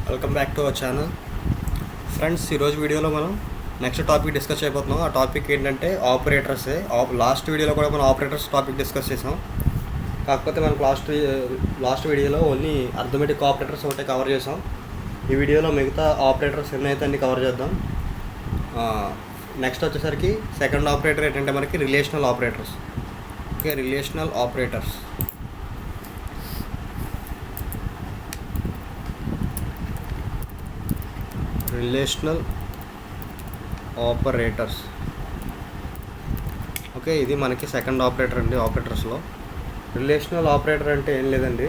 Welcome back to our channel friends. ఈరోజు వీడియోలో మనం నెక్స్ట్ టాపిక్ డిస్కస్ చేయబోతున్నాం. ఆ టాపిక్ ఏంటంటే ఆపరేటర్సే. లాస్ట్ వీడియోలో కూడా మనం ఆపరేటర్స్ టాపిక్ డిస్కస్ చేసాం. కాకపోతే మనకు లాస్ట్ వీడియోలో ఓన్లీ అర్థమెటిక్ ఆపరేటర్స్ ఒకటే కవర్ చేసాం. ఈ వీడియోలో మిగతా ఆపరేటర్స్ ఎన్నైతే అన్ని కవర్ చేద్దాం. నెక్స్ట్ వచ్చేసరికి సెకండ్ ఆపరేటర్ ఏంటంటే మనకి relational operators. Okay, relational operators. Relational operators okay, ఇది మనకి సెకండ్ ఆపరేటర్ అండి. ఆపరేటర్స్లో రిలేషనల్ ఆపరేటర్ అంటే ఏం లేదండి,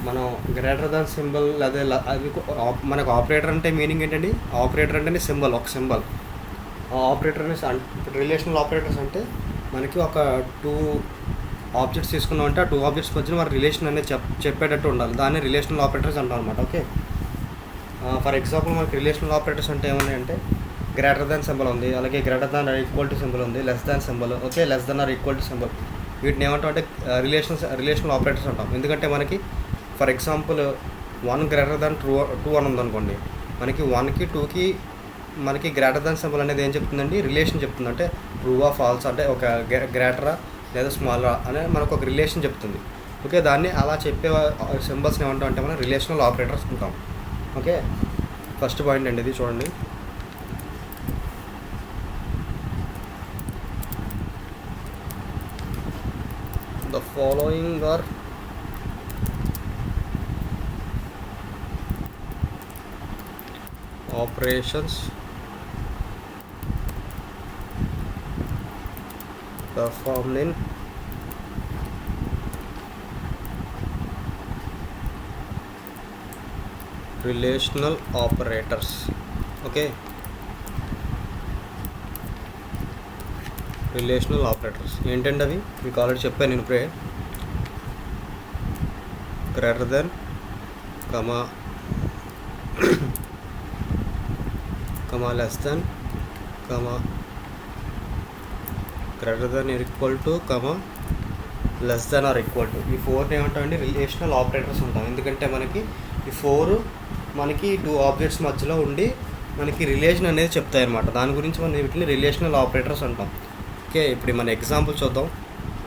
మనం గ్రేటర్ దాన్ సింబల్ అదే అది మనకు ఆపరేటర్ అంటే మీనింగ్ ఏంటండి? ఆపరేటర్ అంటే సింబల్, ఒక సింబల్. ఆపరేటర్ రిలేషనల్ ఆపరేటర్స్ అంటే మనకి ఒక టూ ఆబ్జెక్ట్స్ తీసుకున్నాం అంటే ఆ టూ ఆబ్జెక్ట్స్ మధ్యన మన రిలేషన్ అనేది చెప్పేటట్టు ఉండాలి. దాన్ని రిలేషనల్ ఆపరేటర్స్ అంటాం అనమాట. ఓకే, ఫర్ ఎగ్జాంపుల్ మనకి రిలేషనల్ ఆపరేటర్స్ అంటే ఏమున్నాయంటే గ్రేటర్ దాన్ సింబల్ ఉంది, అలాగే greater than or equal to symbol ఉంది, less than symbol, okay, less than or equal to symbol. వీటిని ఏమంటాం అంటే రిలేషనల్ ఆపరేటర్స్ అంటాం. ఎందుకంటే మనకి ఫర్ ఎగ్జాంపుల్ 1 గ్రేటర్ దాన్ 2 అని ఉందనుకోండి, మనకి 1కి 2కి మనకి గ్రేటర్ దాన్ సింబల్ అనేది ఏం చెప్తుందండి? రిలేషన్ చెప్తుంది. అంటే ట్రూవా ఫాల్స్ అంటే ఒక గ్రేటరా లేదా స్మాలరా అనే మనకు ఒక రిలేషన్ చెప్తుంది. ఓకే, దాన్ని అలా చెప్పే సింబల్స్ని ఏమంటాం అంటే మనం రిలేషనల్ ఆపరేటర్స్ ఉంటాం. ఓకే, ఫస్ట్ పాయింట్ అండి ఇది చూడండి. The following are operations performed in relational operators. Okay, relational operators ఏంటంటే అవి మీకు ఆల్రెడీ చెప్పాను నేను ఇప్పుడే. Greater than comma less than comma greater than or equal to comma less than or equal to. ఈ 4 ఏమంటామండి? రిలేషనల్ ఆపరేటర్స్ ఉంటాం. ఎందుకంటే మనకి ఈ 4 మనకి 2 ఆబ్జెక్ట్స్ మధ్యలో ఉండి మనకి రిలేషన్ అనేది చెప్తాయి అన్నమాట. దాని గురించి మనం వీటిని రిలేషనల్ ఆపరేటర్స్ అంటాం. ఓకే, ఇప్పుడు మన ఎగ్జాంపుల్ చూద్దాం.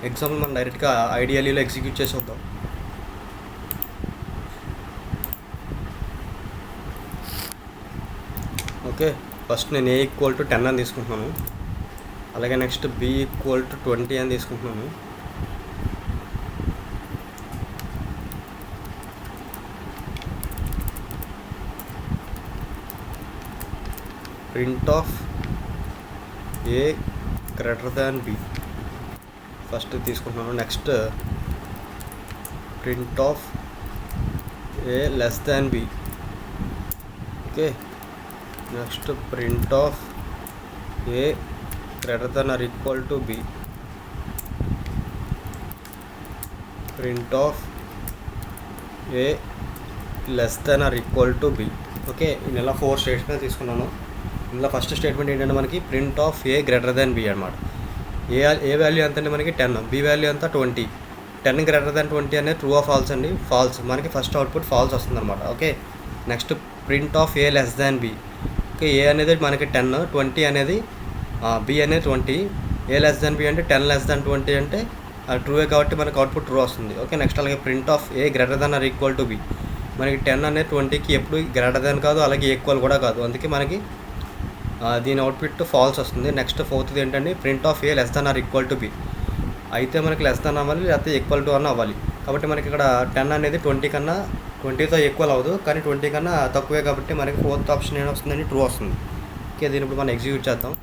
ఎగ్జాంపుల్ మనం డైరెక్ట్గా ఐడియలీలో ఎగ్జిక్యూట్ చేసి వద్దాం. ఓకే, ఫస్ట్ నేను A ఈక్వల్ టు 10 అని తీసుకుంటున్నాను. అలాగే నెక్స్ట్ B ఈక్వల్ టు 20 అని తీసుకుంటున్నాను. Print of A greater than B first తీసుకుంటున్నాను. Next print of A less than B. Okay, next print of A greater than or equal to B. Print of A less than or equal to B. Okay, నేను ఇలా 4 statements తీసుకున్నాను. ఇందులో first statement ఏంటంటే మనకి print of A greater than B అనమాట. ఏ value ఎంత అండి? మనకి 10. B వాల్యూ ఎంత? 20. 10 గ్రేటర్ దాన్ 20 అనేది ట్రూ ఆఫ్ ఫాల్స్ అండి. ఫాల్స్, మనకి ఫస్ట్ అవుట్పుట్ ఫాల్స్ వస్తుంది అనమాట. Okay, next print of A less than B. Okay, A అనేది మనకి 10, 20 అనేది B అనేది 20. A లెస్ దాన్ B అంటే 10 లెస్ దాన్ 20 అంటే అది ట్రూవే కాబట్టి మనకి అవుట్పుట్ ట్రూ వస్తుంది. ఓకే, నెక్స్ట్ అలాగే print of A greater than or equal to B. మనకి 10 అనేది 20కి ఎప్పుడు గ్రేటర్ దాన్ కాదు, అలాగే ఈక్వల్ కూడా కాదు. అందుకే మనకి దీని అవుట్పుట్ ఫాల్స్ వస్తుంది. నెక్స్ట్ 4th ఏంటంటే print of A less than or equal to B. అయితే మనకి లెస్ దాన్ అవ్వాలి, లేకపోతే ఈక్వల్ టు అన్న అవ్వాలి. కాబట్టి మనకి ఇక్కడ 10 అనేది 20తో ఈక్వల్ అవ్వదు, కానీ 20 కన్నా తక్కువే కాబట్టి మనకి 4th ఆప్షన్ ఏం వస్తుందండి? ట్రూ వస్తుంది. ఓకే, దీని ఇప్పుడు మనం ఎగ్జిక్యూట్ చేద్దాం.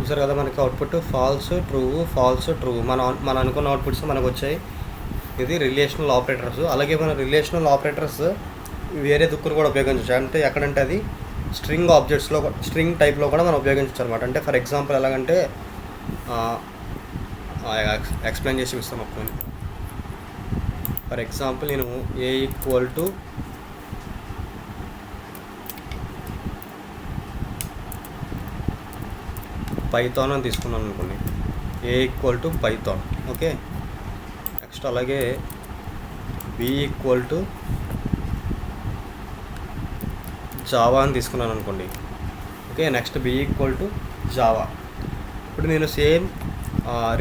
చూసారు కదా, మనకి output false true false true మన అనుకున్న అవుట్పుట్స్ మనకు వచ్చాయి. ఇది రిలేషనల్ ఆపరేటర్స్. అలాగే మన రిలేషనల్ ఆపరేటర్స్ వేరే దుక్కులు కూడా ఉపయోగించవచ్చు. అంటే ఎక్కడంటే అది స్ట్రింగ్ ఆబ్జెక్ట్స్లో, స్ట్రింగ్ టైప్లో కూడా మనం ఉపయోగించవచ్చు అనమాట. అంటే ఫర్ ఎగ్జాంపుల్ ఎలాగంటే ఎక్స్ప్లెయిన్ చేసి ఇస్తాం అప్పుడు. ఫర్ ఎగ్జాంపుల్ నేను ఏ ఈక్వల్ టు పైథాన్ అని తీసుకున్నాను అనుకోండి, A equal to Python. Okay, next అలాగే బి ఈక్వల్ టు జావా అని తీసుకున్నాను అనుకోండి. Okay, next B equal to Java. ఇప్పుడు నేను సేమ్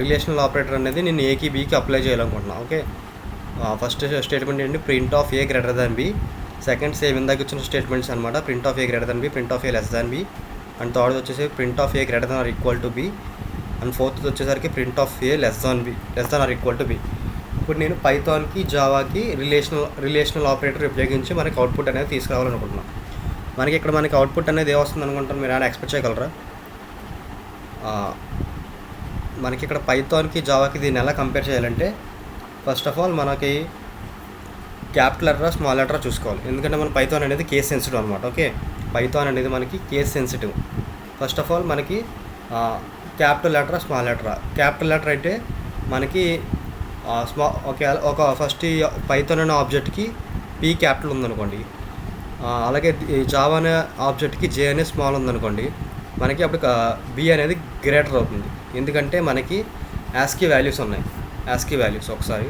రిలేషనల్ ఆపరేటర్ అనేది నేను ఏకి బీకి అప్లై చేయాలనుకుంటున్నాను. ఓకే, ఫస్ట్ స్టేట్మెంట్ ఏంటి, print of A greater than B. Second same ఇందాక వచ్చిన స్టేట్మెంట్స్ అనమాట, print of A greater than B, print of A less than B. And third వచ్చేసి print of A greater than or equal to B. And fourth వచ్చేసరికి print of A less than or equal to B. ఇప్పుడు నేను పైథాన్కి జావాకి relational operator ఉపయోగించి మనకి output అనేది తీసుకురావాలనుకుంటున్నాను. మనకి ఇక్కడ మనకి అవుట్పుట్ అనేది ఏమొస్తుంది అనుకుంటాను, మీరు ఏమైనా ఎక్స్పెక్ట్ చేయగలరా? మనకి ఇక్కడ పైథాన్కి జావాకి దీన్ని ఎలా కంపేర్ చేయాలంటే, ఫస్ట్ ఆఫ్ ఆల్ మనకి క్యాపిటల్ లెటరా స్మాల్ లెటరా చూసుకోవాలి. ఎందుకంటే మన పైథాన్ అనేది కేస్ సెన్సిటివ్ అనమాట. ఓకే, పైథాన్ అనేది మనకి case sensitive. First of all మనకి క్యాపిటల్ లెటరా స్మాల్ లెటరా. క్యాపిటల్ లెటర్ అయితే మనకి ఒక ఫస్ట్ పైథాన్ అనే ఆబ్జెక్ట్కి పీ క్యాపిటల్ ఉందనుకోండి, అలాగే జావా అనే ఆబ్జెక్ట్కి జే అనే స్మాల్ ఉందనుకోండి, మనకి అప్పుడు బి అనేది గ్రేటర్ అవుతుంది. ఎందుకంటే మనకి యాస్కీ వాల్యూస్ ఉన్నాయి. యాస్కీ వాల్యూస్ ఒకసారి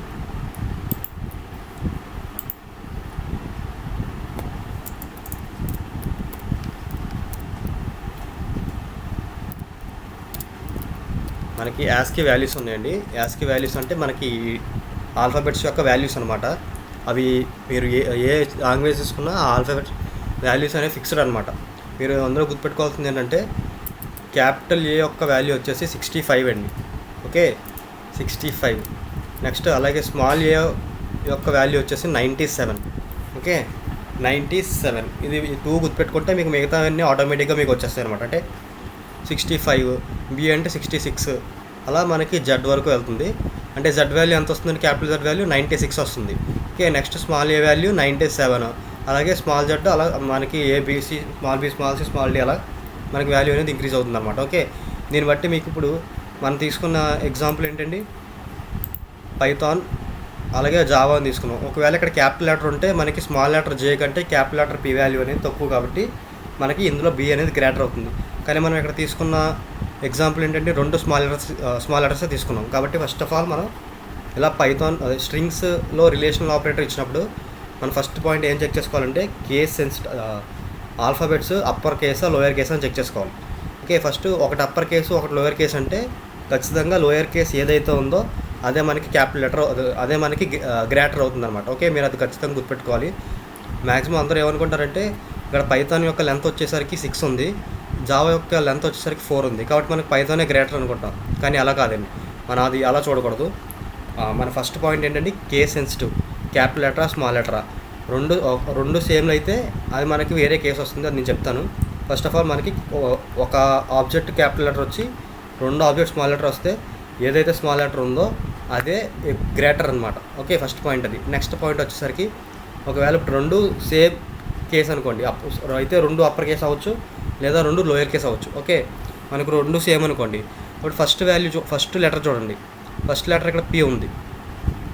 మనకి యాస్కీ వాల్యూస్ ఉన్నాయండి. యాస్కీ వాల్యూస్ అంటే మనకి ఆల్ఫాబెట్స్ యొక్క వాల్యూస్ అనమాట. అవి మీరు ఏ లాంగ్వేజ్ తీసుకున్నా ఆ ఆల్ఫాబెట్స్ వాల్యూస్ అనేవి ఫిక్స్డ్ అనమాట. మీరు అందులో గుర్తుపెట్టుకోవాల్సింది ఏంటంటే, క్యాపిటల్ ఏ యొక్క వాల్యూ వచ్చేసి 65 అండి. ఓకే, 65. నెక్స్ట్ అలాగే స్మాల్ ఏ యొక్క వాల్యూ వచ్చేసి 97. ఓకే, 97. ఇది 2 గుర్తుపెట్టుకుంటే మీకు మిగతావన్నీ ఆటోమేటిక్గా మీకు వచ్చేస్తాయి అనమాట. అంటే 65, బి అంటే 66, అలా మనకి జెడ్ వరకు వెళ్తుంది. అంటే జెడ్ వాల్యూ ఎంత వస్తుందండి, క్యాపిటల్ జెడ్ వాల్యూ 96 వస్తుంది. Okay, next small A value 97, అలాగే స్మాల్ జెడ్ అలా మనకి ABC, small B, small C, small D అలా మనకి వాల్యూ అనేది ఇంక్రీజ్ అవుతుంది అనమాట. ఓకే, దీన్ని బట్టి మీకు ఇప్పుడు మనం తీసుకున్న ఎగ్జాంపుల్ ఏంటండి, పైథాన్ అలాగే జావా అని తీసుకున్నాం. ఒకవేళ ఇక్కడ క్యాపిటల్ లెటర్ ఉంటే మనకి స్మాల్ లెటర్ జే కంటే క్యాపిటల్ లెటర్ పి వాల్యూ అనేది తక్కువ, కాబట్టి మనకి ఇందులో బి అనేది గ్రేటర్ అవుతుంది. కానీ మనం ఇక్కడ తీసుకున్న ఎగ్జాంపుల్ ఏంటంటే 2 స్మాల్ లెటర్స్ తీసుకున్నాం. కాబట్టి ఫస్ట్ ఆఫ్ ఆల్ మనం ఇలా పైథాన్ స్ట్రింగ్స్లో రిలేషనల్ ఆపరేటర్ ఇచ్చినప్పుడు మనం ఫస్ట్ పాయింట్ ఏం చెక్ చేసుకోవాలంటే, కేస్ ఆల్ఫాబెట్స్ అప్పర్ కేసా లోయర్ కేసా అని చెక్ చేసుకోవాలి. ఓకే, ఫస్ట్ ఒకటి అప్పర్ కేసు ఒకటి లోయర్ కేసు అంటే ఖచ్చితంగా లోయర్ కేస్ ఏదైతే ఉందో అదే మనకి క్యాపిటల్ లెటర్, అదే మనకి గ్రేటర్ అవుతుంది అనమాట. ఓకే, మీరు అది ఖచ్చితంగా గుర్తుపెట్టుకోవాలి. మ్యాక్సిమం అందరూ ఏమనుకుంటారంటే, ఇక్కడ పైథాన్ యొక్క లెంత్ వచ్చేసరికి 6 ఉంది, జావా యొక్క లెంత్ వచ్చేసరికి 4 ఉంది, కాబట్టి మనకి పైథానే గ్రేటర్ అనుకుంటాం. కానీ అలా కాదండి, మనం అది అలా చూడకూడదు. మన ఫస్ట్ పాయింట్ ఏంటంటే కేస్ సెన్సిటివ్, క్యాపిటల్ లెటరా స్మాల్ లెటరా రెండు సేమ్లు అయితే అది మనకి వేరే కేసు వస్తుంది, అది నేను చెప్తాను. ఫస్ట్ ఆఫ్ ఆల్ మనకి ఒక ఆబ్జెక్ట్ క్యాపిటల్ లెటర్ వచ్చి 2 ఆబ్జెక్ట్ స్మాల్ లెటర్ వస్తే ఏదైతే స్మాల్ లెటర్ ఉందో అదే గ్రేటర్ అనమాట. ఓకే, ఫస్ట్ పాయింట్ అది. నెక్స్ట్ పాయింట్ వచ్చేసరికి ఒకవేళ 2 సేమ్ కేసు అనుకోండి, అయితే 2 అప్పర్ కేసు అవ్వచ్చు లేదా 2 లోయర్ కేసు అవ్వచ్చు. ఓకే, మనకు 2 సేమ్ అనుకోండి. ఇప్పుడు ఫస్ట్ లెటర్ చూడండి, ఫస్ట్ లెటర్ ఇక్కడ పి ఉంది.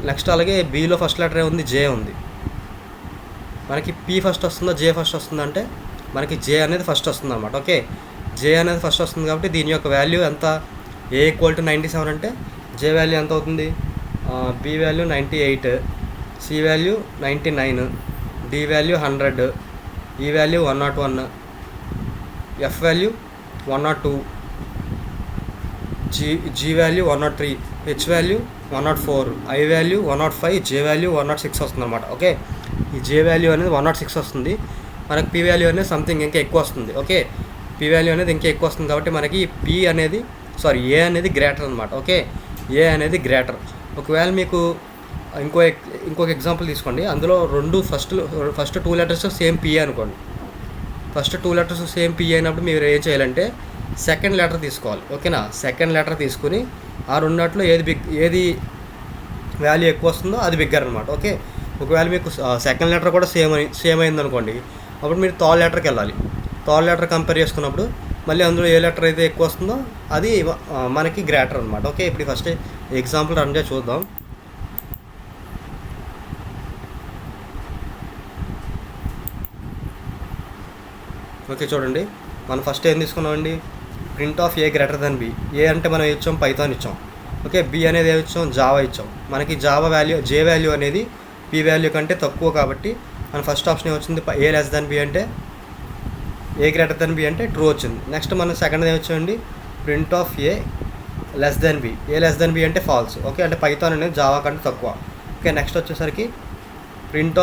నెక్స్ట్ అలాగే బిలో ఫస్ట్ లెటర్ ఉంది, జే ఉంది. మనకి పి ఫస్ట్ వస్తుందా జే ఫస్ట్ వస్తుందా అంటే మనకి జే అనేది ఫస్ట్ వస్తుంది అనమాట. ఓకే, జే అనేది ఫస్ట్ వస్తుంది కాబట్టి దీని యొక్క వాల్యూ ఎంత, ఏ ఈక్వల్ టు 97 అంటే జే వాల్యూ ఎంత అవుతుంది, B value 98, C value 99, D value 100, E value 101, F value 102, G value 103, H value 104, I value 105, J value 106 వస్తుంది అనమాట. ఓకే, ఈ జే వాల్యూ అనేది 106 వస్తుంది. మనకి పి వాల్యూ అనేది సంథింగ్ ఇంకా ఎక్కువ వస్తుంది. ఓకే, పి వాల్యూ అనేది ఇంకా ఎక్కువ వస్తుంది కాబట్టి మనకి ఏ అనేది గ్రేటర్ అనమాట. ఓకే, ఏ అనేది గ్రేటర్. ఒకవేళ మీకు ఇంకొక ఎగ్జాంపుల్ తీసుకోండి, అందులో ఫస్ట్ 2 లెటర్స్ సేమ్ పిఏ అనుకోండి. ఫస్ట్ 2 లెటర్స్ సేమ్ పిఏ అయినప్పుడు మీరు ఏం చేయాలంటే సెకండ్ లెటర్ తీసుకోవాలి. ఓకేనా, సెకండ్ లెటర్ తీసుకుని ఆ రెండాట్లో ఏది వాల్యూ ఎక్కువ వస్తుందో అది బిగ్గర్ అనమాట. ఓకే, ఒకవేళ మీకు సెకండ్ లెటర్ కూడా సేమ్ అయింది అనుకోండి, అప్పుడు మీరు థర్డ్ లెటర్కి వెళ్ళాలి. థర్డ్ లెటర్ కంపేర్ చేసుకున్నప్పుడు మళ్ళీ అందులో ఏ లెటర్ అయితే ఎక్కువ వస్తుందో అది మనకి గ్రేటర్ అనమాట. ఓకే, ఇప్పుడు ఫస్ట్ ఎగ్జాంపుల్ రన్ చేసి చూద్దాం. ఓకే చూడండి, మనం ఫస్ట్ ఏం తీసుకున్నామండి, print of A greater than B. A అంటే మనం ఇచ్చాం పైథాన్ ఇచ్చాం. ఓకే, బి అనేది ఏమి ఇచ్చాం, జావా ఇచ్చాం. మనకి జావా వాల్యూ జే వాల్యూ అనేది పి వాల్యూ కంటే తక్కువ కాబట్టి మన ఫస్ట్ ఆప్షన్ ఏమొచ్చింది, ఏ లెస్ దెన్ బి అంటే, ఏ గ్రేటర్ దెన్ బి అంటే ట్రూ వచ్చింది. నెక్స్ట్ మనం సెకండ్ ఏమొచ్చామండి, print of A less than B. A less than B అంటే ఫాల్స్. ఓకే, అంటే పైథాన్ అనేది జావా కంటే తక్కువ. ఓకే, నెక్స్ట్ వచ్చేసరికి print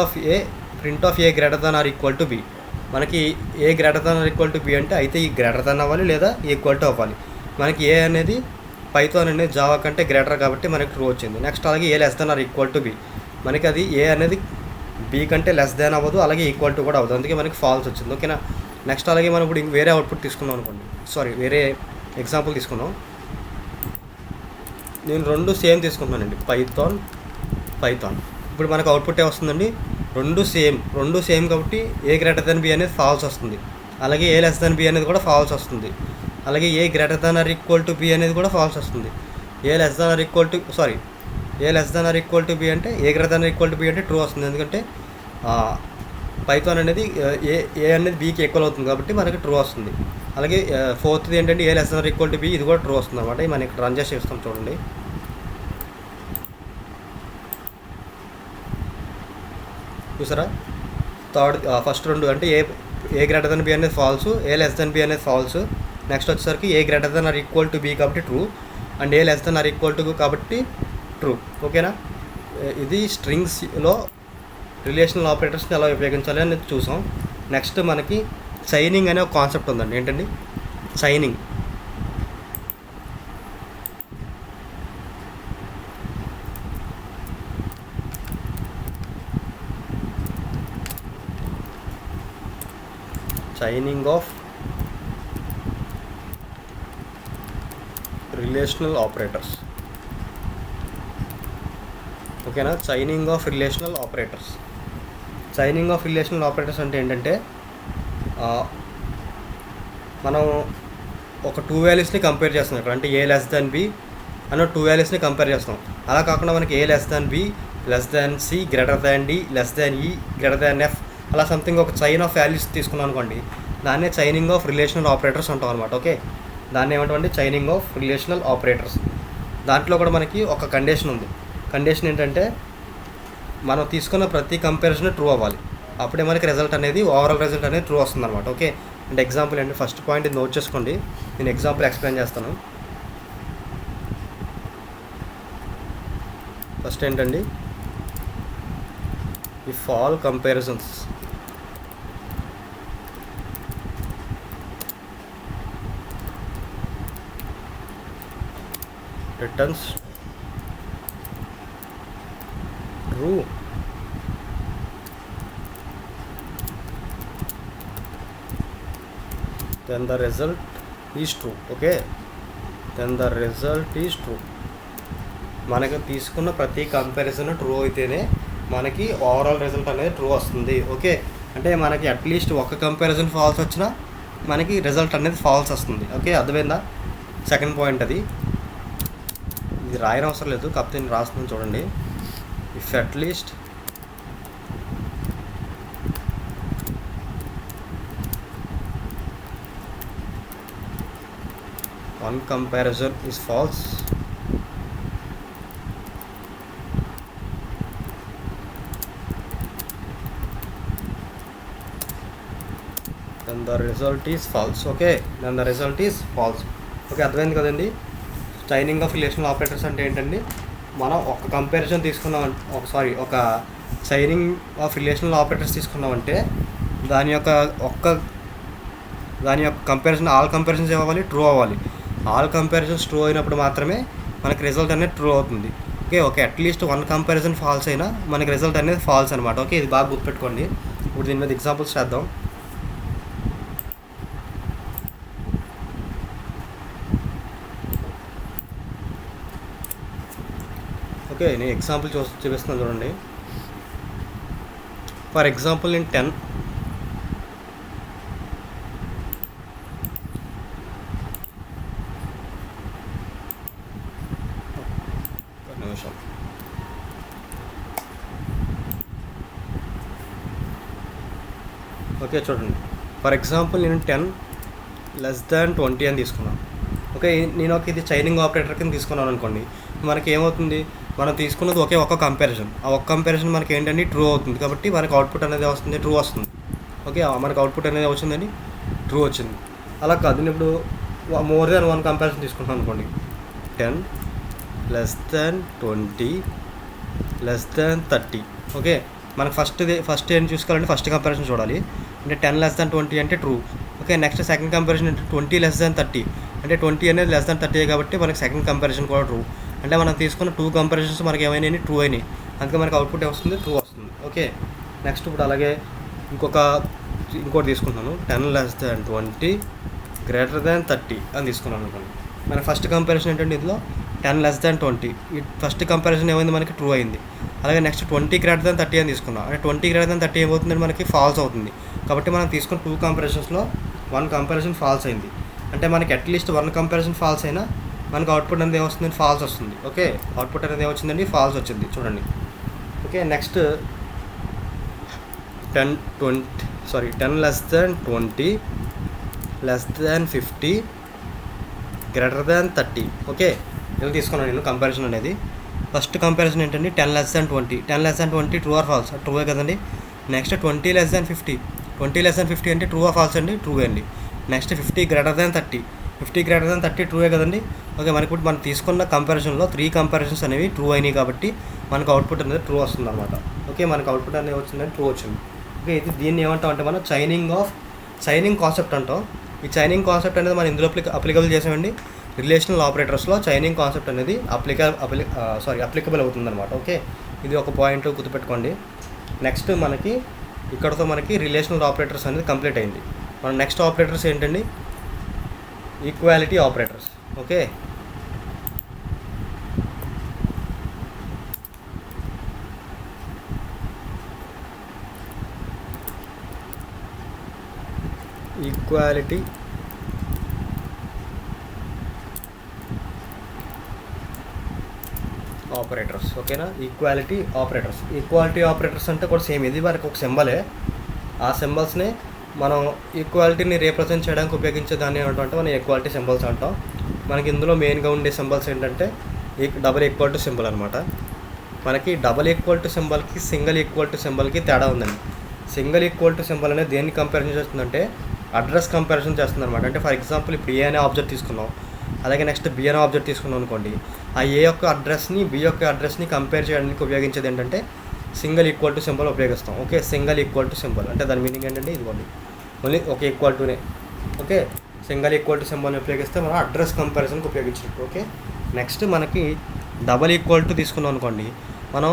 of A greater than or equal to B. మనకి A greater than or equal to B అంటే అయితే ఈ గ్రేటర్ దెన్ అవ్వాలి లేదా ఈక్వల్ టు అవ్వాలి. మనకి ఏ అనేది పైథాన్ అనేది జావా కంటే గ్రేటర్ కాబట్టి మనకి ట్రూ వచ్చింది. నెక్స్ట్ అలాగే A less than or equal to B. మనకి అది ఏ అనేది బి కంటే లెస్ దెన్ అవ్వదు, అలాగే ఈక్వల్ టు కూడా అవ్వదు, అందుకే మనకి ఫాల్స్ వచ్చింది. ఓకేనా. నెక్స్ట్ అలాగే మనం ఇప్పుడు వేరే అవుట్పుట్ తీసుకున్నాం అనుకోండి, వేరే ఎగ్జాంపుల్ తీసుకున్నాం. నేను రెండు సేమ్ తీసుకుంటున్నానండి, పైథాన్. ఇప్పుడు మనకు అవుట్పుట్ ఏ వస్తుందండి, రెండు సేమ్ కాబట్టి ఏ గ్రేటర్ దెన్ బి అనేది ఫాల్స్ వస్తుంది, అలాగే ఏ లెస్ దెన్ బి అనేది కూడా ఫాల్స్ వస్తుంది, అలాగే A greater than or equal to B అనేది కూడా ఫాల్స్ వస్తుంది. A less than or equal to B అంటే A greater than or equal to B అంటే ట్రూ వస్తుంది, ఎందుకంటే పైథాన్ అనేది ఏ అనేది బీకి ఈక్వల్ అవుతుంది కాబట్టి మనకి ట్రూ వస్తుంది. అలాగే ఫోర్త్ది ఏంటంటే A less than or equal to B, ఇది కూడా ట్రూ వస్తుంది అనమాట. మనం ఇక్కడ రన్ చేసి ఇస్తాం చూడండి. చూసారా, ఫస్ట్ రెండు అంటే ఏ గ్రేటర్ దెన్ బి అనేది false, A less than B అనేది ఫాల్స్. నెక్స్ట్ వచ్చేసరికి A greater than or equal to B కాబట్టి true, and A less than or equal to కాబట్టి ట్రూ. ఓకేనా. ఇది స్ట్రింగ్స్లో రిలేషనల్ ఆపరేటర్స్ని ఎలా ఉపయోగించాలి అనేది చూసాం. నెక్స్ట్ మనకి చైనింగ్ అనే ఒక కాన్సెప్ట్ ఉందండి. ఏంటండి chaining? Chaining of relational operators. ఓకేనా, చైనింగ్ ఆఫ్ రిలేషనల్ ఆపరేటర్స్ అంటే ఏంటంటే, మనం ఒక టూ వాల్యూస్ని కంపేర్ చేస్తాం ఇక్కడ. అంటే ఏ లెస్ దాన్ బి అన్న టూ వాల్యూస్ని కంపేర్ చేస్తాం. అలా కాకుండా మనకి A less than B, less than C, greater than D, less than E, greater than F, అలా సంథింగ్ ఒక చైన్ ఆఫ్ వాల్యూస్ తీసుకున్నాం అనుకోండి, దాన్నే చైనింగ్ ఆఫ్ రిలేషనల్ ఆపరేటర్స్ అంటాం అనమాట. ఓకే, దాన్ని ఏమంటామంటే చైనింగ్ ఆఫ్ రిలేషనల్ ఆపరేటర్స్. దాంట్లో కూడా మనకి ఒక కండిషన్ ఉంది. కండిషన్ ఏంటంటే, మనం తీసుకున్న ప్రతి కంపారిజన్ ట్రూ అవ్వాలి, అప్పుడే మనకి రిజల్ట్ అనేది ఓవరాల్ రిజల్ట్ అనేది ట్రూ వస్తుంది అనమాట. ఓకే, అంటే ఎగ్జాంపుల్ ఏంటి, ఫస్ట్ పాయింట్ ఇది నోట్ చేసుకోండి, నేను ఎగ్జాంపుల్ ఎక్స్ప్లెయిన్ చేస్తాను. ఫస్ట్ ఏంటండి, if all comparisons returns true, then the result is true. Okay, then the result is true. మనకి తీసుకున్న ప్రతి కంపారిజన్ ట్రూ అయితేనే మనకి ఓవరాల్ రిజల్ట్ అనేది ట్రూ వస్తుంది. ఓకే, అంటే మనకి అట్లీస్ట్ ఒక కంపారిజన్ ఫాల్స్ వచ్చినా మనకి రిజల్ట్ అనేది ఫాల్స్ వస్తుంది. ఓకే, అర్థమైందా? సెకండ్ పాయింట్ అది. ఇది రాయడం అవసరం లేదు, కాకపోతే నేను రాస్తున్నాను చూడండి. If at least one comparison is false, then the result is false. Okay, then the result is false. Okay, అర్థమైంది కదండి. చైనింగ్ ఆఫ్ రిలేషనల్ ఆపరేటర్స్ అంటే ఏంటండి, మనం ఒక కంపారిజన్ తీసుకున్నాం, ఒక చైనింగ్ ఆఫ్ రిలేషనల్ ఆపరేటర్స్ తీసుకున్నామంటే దాని యొక్క కంపారిజన్ ఆల్ కంపారిజన్స్ ఏమవ్వాలి, ట్రూ అవ్వాలి. ఆల్ కంపారిజన్స్ ట్రూ అయినప్పుడు మాత్రమే మనకి రిజల్ట్ అనేది ట్రూ అవుతుంది. Okay, at least one comparison false అయినా మనకి రిజల్ట్ అనేది ఫాల్స్ అనమాట. ఓకే, ఇది బాగా గుర్తుపెట్టుకోండి. ఇప్పుడు దీని మీద ఎగ్జాంపుల్స్ చేద్దాం. ఓకే, నేను ఎగ్జాంపుల్ చూపిస్తున్నాను చూడండి. ఫర్ ఎగ్జాంపుల్ ఇన్ 10 నిమిషం. ఓకే, చూడండి, ఫర్ ఎగ్జాంపుల్ నేను 10 <20 అని తీసుకున్నాను. ఓకే, నేను ఇది చైనింగ్ ఆపరేటర్ కింద తీసుకున్నాను అనుకోండి. మనకి ఏమవుతుంది, మనం తీసుకున్నది ఒక్క కంపారిజన్. ఆ ఒక్క కంపారిజన్ మనకి ఏంటంటే ట్రూ అవుతుంది. కాబట్టి మనకి అవుట్పుట్ అనేది వస్తుంది, ట్రూ వస్తుంది. ఓకే, మనకు అవుట్పుట్ అనేది వచ్చిందని ట్రూ వచ్చింది. అలా కాదు, నేను ఇప్పుడు మోర్ దాన్ 1 కంపారిజన్ తీసుకుంటాను అనుకోండి. 10 <20 <30. ఓకే, మనకు ఫస్ట్ ఏం చూసుకోవాలంటే ఫస్ట్ కంపారిజన్ చూడాలి. అంటే 10 <20 అంటే true. Okay, next second comparison అంటే 20 <30 అంటే 20 అనేది <30 కాబట్టి మనకి సెకండ్ కంపారిజన్ కూడా ట్రూ. అంటే మనం తీసుకున్న 2 కంపారిజన్స్ మనకి ఏమైనా ట్రూ అయినాయి, అందుకే మనకి అవుట్పుట్ వస్తుంది, ట్రూ వస్తుంది. ఓకే, నెక్స్ట్ ఇప్పుడు అలాగే ఇంకోటి తీసుకుంటున్నాను. 10 <20 <30 అని తీసుకున్నాను అనుకోండి. మన ఫస్ట్ కంపారిజన్ ఏంటంటే ఇందులో 10 <20 ఈ ఫస్ట్ కంపారిజన్ ఏమైంది, మనకి ట్రూ అయింది. అలాగే నెక్స్ట్ 20 <30 అని తీసుకున్నాం. అంటే 20 <30 ఏమవుతుందంటే మనకి ఫాల్స్ అవుతుంది. కాబట్టి మనం తీసుకున్న 2 కంపారిజన్స్లో 1 కంపారిజన్ ఫాల్స్ అయింది. అంటే మనకి అట్లీస్ట్ 1 కంపారిజన్ ఫాల్స్ అయినా మనకు అవుట్పుట్ అనేది ఏమొస్తుంది, ఫాల్స్ వస్తుంది. ఓకే, అవుట్పుట్ అనేది ఏమొచ్చిందండి, ఫాల్స్ వచ్చింది చూడండి. Okay, next 10 <20 <50 <30. ఓకే, ఇలా తీసుకున్నాను నేను కంపారిజన్ అనేది. ఫస్ట్ కంపారిజన్ ఏంటండి, 10 <20 ట్రూ ఆర్ ఫాల్స్, ట్రూవే కదండి. నెక్స్ట్ 20 <50 అంటే ట్రూ ఆర్ ఫాల్స్ అండి, ట్రూ అండి. నెక్స్ట్ 50 30 ట్రూవే కదండి. ఓకే, మనకి ఇప్పుడు మనం తీసుకున్న కంపారిజన్లో 3 కంపారిజన్స్ అనేవి ట్రూ అయినాయి కాబట్టి మనకు అవుట్పుట్ అనేది ట్రూ వస్తుంది అనమాట. ఓకే, మనకు అవుట్పుట్ అనేది వచ్చిందని ట్రూ వచ్చింది. ఓకే, ఇది దీన్ని ఏమంటాం అంటే మనం చైనింగ్ కాన్సెప్ట్ అంటాం. ఈ చైనింగ్ కాన్సెప్ట్ అనేది మనం ఇందులో అప్లికబుల్ చేసామండి. రిలేషనల్ ఆపరేటర్స్లో చైనింగ్ కాన్సెప్ట్ అనేది అప్లికబుల్ అవుతుందన్నమాట. ఓకే, ఇది ఒక పాయింట్ గుర్తుపెట్టుకోండి. నెక్స్ట్ మనకి ఇక్కడతో మనకి రిలేషనల్ ఆపరేటర్స్ అనేది కంప్లీట్ అయింది. మన నెక్స్ట్ ఆపరేటర్స్ ఏంటండి, equality operators. Okay, equality operators. ఓకేనా, ఈక్వాలిటీ ఆపరేటర్స్ అంటే కూడా సేమ్, ఇది మనకు ఒక సింబలే. ఆ సింబల్స్ని మనం ఈక్వాలిటీని రిప్రజెంట్ చేయడానికి ఉపయోగించే దాన్ని ఏమంటే మనం ఈక్వాలిటీ సింబల్స్ అంటాం. మనకి ఇందులో మెయిన్గా ఉండే సింబల్స్ ఏంటంటే డబుల్ ఈక్వల్ టు సింబల్ అనమాట. మనకి డబుల్ ఈక్వల్ టు సింబల్కి సింగిల్ ఈక్వల్ టు సింబల్కి తేడా ఉందండి. సింగిల్ ఈక్వల్ టు సింబల్ అనేది దేన్ని కంపారిజన్ చేస్తుందంటే అడ్రస్ కంపారిజన్ చేస్తుంది అనమాట. అంటే ఫర్ ఎగ్జాంపుల్ ఇప్పుడు ఏ అనే ఆబ్జెక్ట్ తీసుకున్నాం, అలాగే నెక్స్ట్ బి అనే ఆబ్జెక్ట్ తీసుకున్నాం అనుకోండి. ఆ ఏ యొక్క అడ్రస్ని బి యొక్క అడ్రస్ని కంపేర్ చేయడానికి ఉపయోగించేది ఏంటంటే సింగిల్ ఈక్వల్ టు సింబల్ ఉపయోగిస్తాం. Okay, single equal to symbol అంటే దాని మీనింగ్ ఏంటంటే ఇదిగోండి, ఓన్లీ ఒక ఈక్వల్ టునే. ఓకే, సింగిల్ ఈక్వల్ టు సింబల్ని ఉపయోగిస్తే మనం అడ్రస్ కంపారిజన్కి ఉపయోగించినట్టు. ఓకే, నెక్స్ట్ మనకి డబల్ ఈక్వల్ టు తీసుకున్నాం అనుకోండి, మనం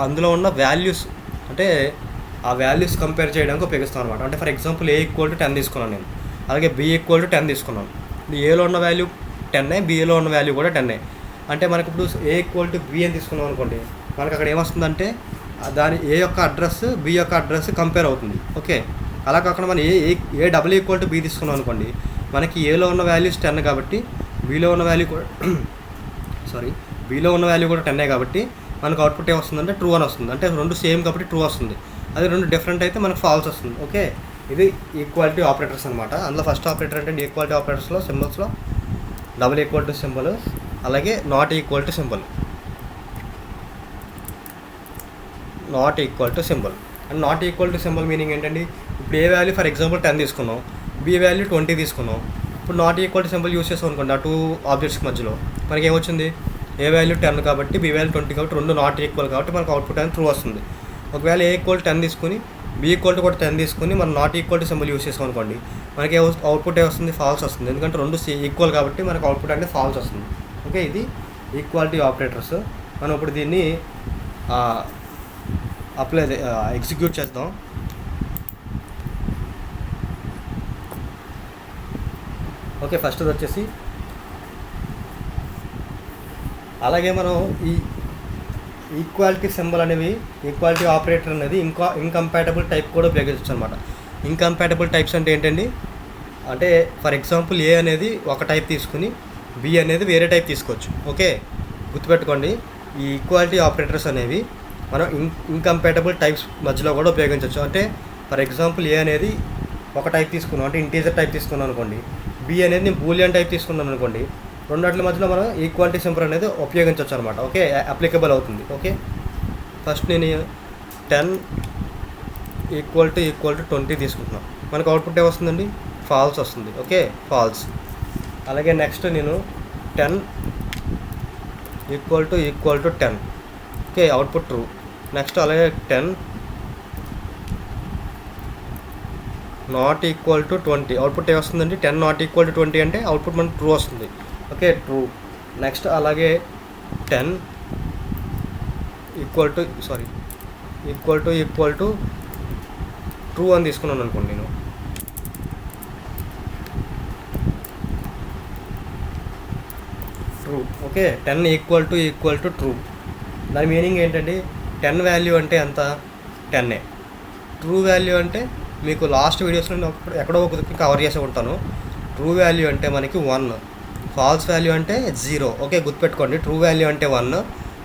అందులో ఉన్న వాల్యూస్ అంటే ఆ వాల్యూస్ కంపేర్ చేయడానికి ఉపయోగిస్తాం అనమాట. అంటే for example A equal to 10 తీసుకున్నాను నేను, అలాగే బి ఈక్వల్ టు 10 తీసుకున్నాను. ఏలో ఉన్న వాల్యూ 10, బిలో ఉన్న వాల్యూ కూడా 10. అంటే మనకి ఇప్పుడు ఏ ఈక్వల్ టు బి అని తీసుకున్నాం అనుకోండి, మనకు అక్కడ ఏమొస్తుందంటే దాని ఏ యొక్క అడ్రస్ బి యొక్క అడ్రస్ కంపేర్ అవుతుంది. ఓకే, అలా కాకుండా మనం ఏ డబుల్ ఈక్వల్ టు బి తీసుకున్నాం అనుకోండి, మనకి ఏలో ఉన్న వాల్యూస్ 10 కాబట్టి బిలో ఉన్న వాల్యూ కూడా బిలో ఉన్న వాల్యూ కూడా 10 కాబట్టి మనకు అవుట్పుట్ ఏమొస్తుందంటే ట్రూ అని వస్తుంది. అంటే రెండు సేమ్ కాబట్టి ట్రూ వస్తుంది. అది రెండు డిఫరెంట్ అయితే మనకు ఫాల్స్ వస్తుంది. ఓకే, ఇది ఈక్వాలిటీ ఆపరేటర్స్ అనమాట. అందులో ఫస్ట్ ఆపరేటర్ అంటే ఈక్వాలిటీ ఆపరేటర్స్లో సింబల్స్లో డబుల్ ఈక్వల్ టు సింబల్, అలాగే not equal to symbol. And not equal to symbol meaning ఏంటండి, ఇప్పుడు ఏ వాల్యూ ఫర్ ఎగ్జాంపుల్ 10 తీసుకున్నాం, బి వాల్యూ 20 తీసుకున్నాం. ఇప్పుడు not equal to symbol use చేస్తాం అనుకోండి, ఆ 2 ఆబ్జెక్ట్స్ మధ్యలో మనకి ఏమొచ్చింది, ఏ వాల్యూ 10 కాబట్టి బి వాల్యూ 20 కాబట్టి రెండు నాట్ ఈక్వల్ కాబట్టి మనకు అవుట్పుట్ అనేది ట్రూ వస్తుంది. ఒకవేళ ఏ ఈక్వల్ 10 తీసుకుని బి ఈక్వల్ టు కూడా 10 తీసుకుని మనం not equal to symbol use చేసాం అనుకోండి, మనకి అవుట్పుట్ వస్తుంది, ఫాల్స్ వస్తుంది. ఎందుకంటే రెండు ఈక్వల్ కాబట్టి మనకు అవుట్పుట్ అనేది ఫాల్స్ వస్తుంది. ఓకే, ఇది ఈక్వాలిటీ ఆపరేటర్స్. మనం ఇప్పుడు దీన్ని ఎగ్జిక్యూట్ చేద్దాం. ఓకే, ఫస్ట్ వచ్చేసి అలాగే మనం ఈ ఈక్వాలిటీ సింబల్ అనేవి ఈక్వాలిటీ ఆపరేటర్ అనేది ఇంకంపాటబుల్ టైప్ కూడా ఉపయోగించవచ్చు అనమాట. ఇంకంపాటబుల్ టైప్స్ అంటే ఏంటండి, అంటే ఫర్ ఎగ్జాంపుల్ ఏ అనేది ఒక టైప్ తీసుకుని బి అనేది వేరే టైప్ తీసుకోవచ్చు. ఓకే, గుర్తుపెట్టుకోండి, ఈ ఈక్వాలిటీ ఆపరేటర్స్ అనేవి మనం ఇంకంపాటబుల్ టైప్స్ మధ్యలో కూడా ఉపయోగించవచ్చు. అంటే ఫర్ ఎగ్జాంపుల్ ఏ అనేది ఒక టైప్ తీసుకున్నాం అంటే ఇంటీజర్ టైప్ తీసుకున్నాం అనుకోండి, బి అనేది నేను బూలియన్ టైప్ తీసుకున్నాను అనుకోండి, రెండాట్ల మధ్యలో మనం ఈక్వాలిటీ సింబల్ అనేది ఉపయోగించవచ్చు అనమాట. ఓకే, అప్లికబుల్ అవుతుంది. ఓకే, ఫస్ట్ నేను 10 ఈక్వల్ టు 20 తీసుకుంటున్నాను. మనకు అవుట్పుట్ ఏమొస్తుందండి? ఫాల్స్ వస్తుంది. Okay, false. అలాగే నెక్స్ట్ నేను 10 equal to 10. Okay, output true. Next అలాగే 10 నాట్ ఈక్వల్ టు 20, అవుట్పుట్ ఏమొస్తుందండి? 10 నాట్ ఈక్వల్ టు 20 అంటే అవుట్పుట్ మనకు ట్రూ వస్తుంది. Okay, true. నెక్స్ట్ అలాగే 10 ఈక్వల్ టు ట్రూ అని తీసుకున్నాను అనుకోండి నేను. True. Okay, 10 equal to true. దాని మీనింగ్ ఏంటండి? 10 వాల్యూ అంటే ఎంత? 10. ట్రూ వాల్యూ అంటే మీకు లాస్ట్ వీడియోస్లో నేను ఎక్కడో ఒక కవర్ చేసి ఉంటాను. ట్రూ వాల్యూ అంటే మనకి 1, ఫాల్స్ వాల్యూ అంటే 0. ఓకే, గుర్తుపెట్టుకోండి. ట్రూ వాల్యూ అంటే 1,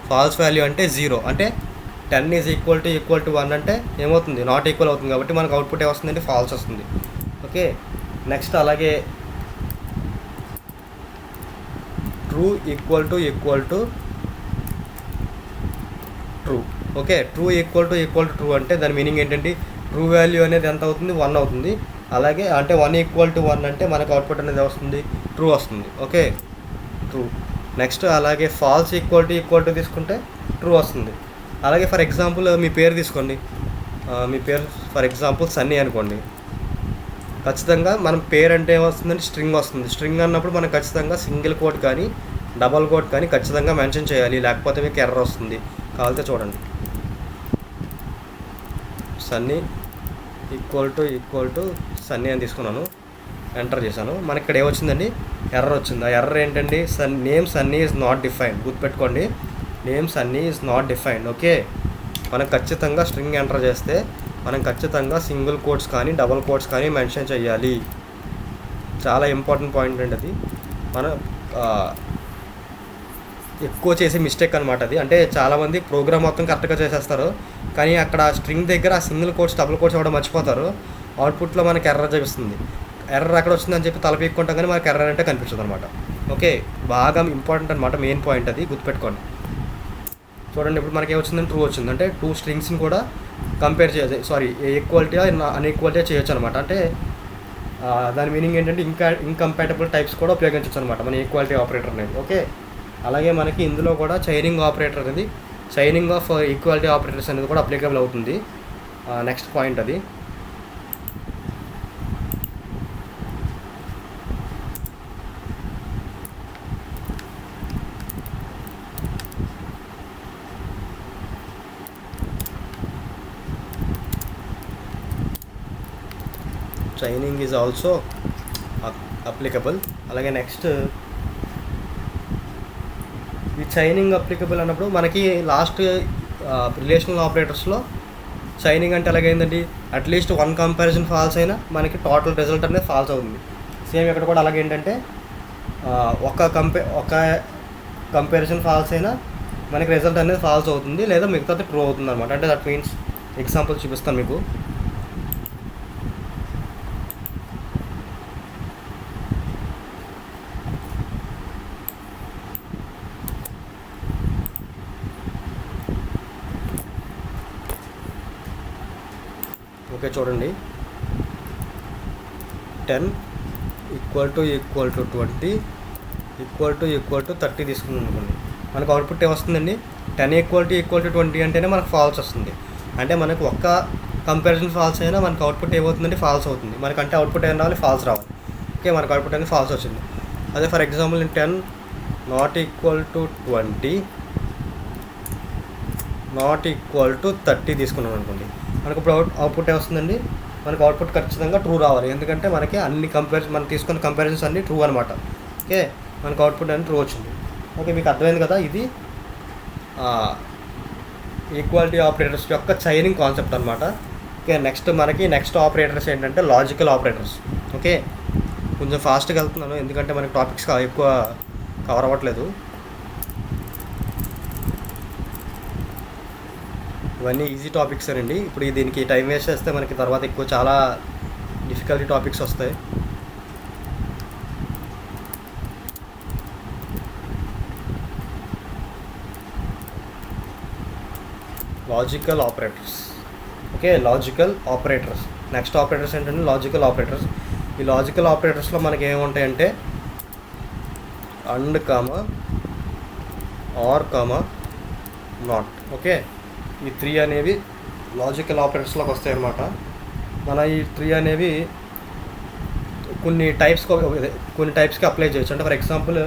ఫాల్స్ వాల్యూ అంటే 0. అంటే 10 ఈజ్ ఈక్వల్ టు 1 అంటే ఏమవుతుంది? నాట్ ఈక్వల్ అవుతుంది. కాబట్టి మనకు అవుట్పుట్ ఏమొస్తుందంటే ఫాల్స్ వస్తుంది. ఓకే, నెక్స్ట్ అలాగే true equal to true. Okay, true equal to true అంటే దాని మీనింగ్ ఏంటంటే ట్రూ వాల్యూ అనేది ఎంత అవుతుంది? 1 అవుతుంది. అలాగే అంటే 1 ఈక్వల్ టు 1 అంటే మనకు అవుట్పుట్ అనేది వస్తుంది? ట్రూ వస్తుంది. Okay, true. నెక్స్ట్ అలాగే ఫాల్స్ ఈక్వల్ టు తీసుకుంటే ట్రూ వస్తుంది. అలాగే ఫర్ ఎగ్జాంపుల్ మీ పేరు తీసుకోండి. మీ పేరు ఫర్ ఎగ్జాంపుల్ సన్నీ అనుకోండి. ఖచ్చితంగా మనం పేరు అంటే ఏమొస్తుందంటే స్ట్రింగ్ వస్తుంది. స్ట్రింగ్ అన్నప్పుడు మనకు ఖచ్చితంగా సింగిల్ కోట్ కానీ డబల్ కోట్ కానీ ఖచ్చితంగా మెన్షన్ చేయాలి, లేకపోతే మీకు ఎర్రర్ వస్తుంది. కావాలితే చూడండి, సన్నీ ఈక్వల్ టు సన్నీ అని తీసుకున్నాను, ఎంటర్ చేశాను. మనకి ఇక్కడ ఏమొచ్చిందండి? ఎర్రర్ వచ్చింది. ఆ ఎర్రర్ ఏంటండి? Name sunny is not defined. గుర్తుపెట్టుకోండి, name sunny is not defined. Okay, మనం ఖచ్చితంగా స్ట్రింగ్ ఎంటర్ చేస్తే మనం ఖచ్చితంగా సింగిల్ కోట్స్ కానీ డబల్ కోట్స్ కానీ మెన్షన్ చేయాలి. చాలా ఇంపార్టెంట్ పాయింట్ అండి అది. మనం ఎక్కువ చేసే మిస్టేక్ అనమాట అది. అంటే చాలామంది ప్రోగ్రామ్ మొత్తం కరెక్ట్గా చేసేస్తారు, కానీ అక్కడ స్ట్రింగ్ దగ్గర ఆ సింగిల్ కోట్స్ డబుల్ కోట్స్ అవ్వడం మర్చిపోతారు. అవుట్పుట్లో మనకి ఎర్రర్ చూపిస్తుంది. ఎర్రర్ అక్కడ వచ్చిందని చెప్పి తలపీక్కుంటాం, కానీ మనకి ఎర్రర్ అంటే కనిపించదు అనమాట. ఓకే, బాగా ఇంపార్టెంట్ అనమాట, మెయిన్ పాయింట్ అది, గుర్తుపెట్టుకోండి. చూడండి, ఇప్పుడు మనకి ఏమొచ్చిందని ట్రూ వచ్చింది. అంటే 2 స్ట్రింగ్స్ని కూడా కంపేర్ చేయొచ్చు, ఈక్వాలిటీ అన్ఈక్వాలిటీ చేయొచ్చు అనమాట. అంటే దాని మీనింగ్ ఏంటంటే ఇంకంపాటబుల్ టైప్స్ కూడా ఉపయోగించవచ్చు అనమాట మన ఈక్వాలిటీ ఆపరేటర్ అనేది. ఓకే, అలాగే మనకి ఇందులో కూడా చైనింగ్ ఆపరేటర్ అనేది, చైనింగ్ ఆఫ్ ఈక్వాలిటీ ఆపరేటర్స్ అనేది కూడా అప్లికబుల్ అవుతుంది. నెక్స్ట్ పాయింట్ అది. Chaining is also applicable. అలాగే నెక్స్ట్ ఈ చైనింగ్ అప్లికబుల్ అన్నప్పుడు మనకి లాస్ట్ రిలేషనల్ ఆపరేటర్స్లో చైనింగ్ అంటే ఎలాగైందండి? అట్లీస్ట్ 1 కంపారిజన్ ఫాల్స్ అయినా మనకి టోటల్ రిజల్ట్ అనేది ఫాల్స్ అవుతుంది. సేమ్ ఇక్కడ కూడా అలాగేంటంటే ఒక కంపారిజన్ ఫాల్స్ అయినా మనకి రిజల్ట్ అనేది ఫాల్స్ అవుతుంది, లేదా మిగతాది ట్రూ అవుతుంది అనమాట. అంటే దట్ మీన్స్ ఎగ్జాంపుల్ చూపిస్తాను మీకు. ఓకే, చూడండి, 10 ఈక్వల్ టు 20 ఈక్వల్ టు 30 తీసుకున్నాం అనుకోండి. మనకు అవుట్పుట్ ఏమొస్తుందండి? 10 ఈక్వల్ టు 20 అంటేనే మనకు ఫాల్స్ వస్తుంది. అంటే మనకు ఒక్క కంపారిజన్ ఫాల్స్ అయినా మనకు అవుట్పుట్ ఏమవుతుందండి? ఫాల్స్ అవుతుంది. మనకంటే అవుట్పుట్ ఏం రావాలి? ఫాల్స్ రావాలి. ఓకే, మనకు అవుట్పుట్ అనేది ఫాల్స్ వచ్చింది. అదే ఫర్ ఎగ్జాంపుల్ నేను 10 not equal to 20 not equal to 30 తీసుకున్నాం అనుకోండి. మనకు ఇప్పుడు అవుట్పుట్ ఏమొస్తుందండి? మనకు అవుట్పుట్ ఖచ్చితంగా ట్రూ రావాలి, ఎందుకంటే మనకి అన్ని మనం తీసుకున్న కంపారిజన్స్ అన్నీ ట్రూ అనమాట. ఓకే, మనకు అవుట్పుట్ అనేది ట్రూ వచ్చింది. ఓకే, మీకు అర్థమైంది కదా? ఇది ఈక్వాలిటీ ఆపరేటర్స్ యొక్క చైనింగ్ కాన్సెప్ట్ అనమాట. ఓకే, నెక్స్ట్ ఆపరేటర్స్ ఏంటంటే లాజికల్ ఆపరేటర్స్. ఓకే, కొంచెం ఫాస్ట్గా వెళ్తున్నాను ఎందుకంటే మనకి టాపిక్స్ ఎక్కువ కవర్ అవ్వట్లేదు. ఇవన్నీ ఈజీ టాపిక్స్ అండి. ఇప్పుడు దీనికి టైం వేస్ట్ చేస్తే మనకి తర్వాత ఎక్కువ చాలా డిఫికల్టీ టాపిక్స్ వస్తాయి. Logical operators. Okay, logical operators. Next operators ఏంటంటే లాజికల్ ఆపరేటర్స్. ఈ లాజికల్ ఆపరేటర్స్లో మనకి ఏముంటాయంటే and comma, or comma, not. Okay, ఈ 3 అనేవి లాజికల్ ఆపరేటర్స్లోకి వస్తాయి అన్నమాట. మన ఈ 3 అనేవి కొన్ని టైప్స్కి అప్లై చేయొచ్చు. అంటే ఫర్ ఎగ్జాంపుల్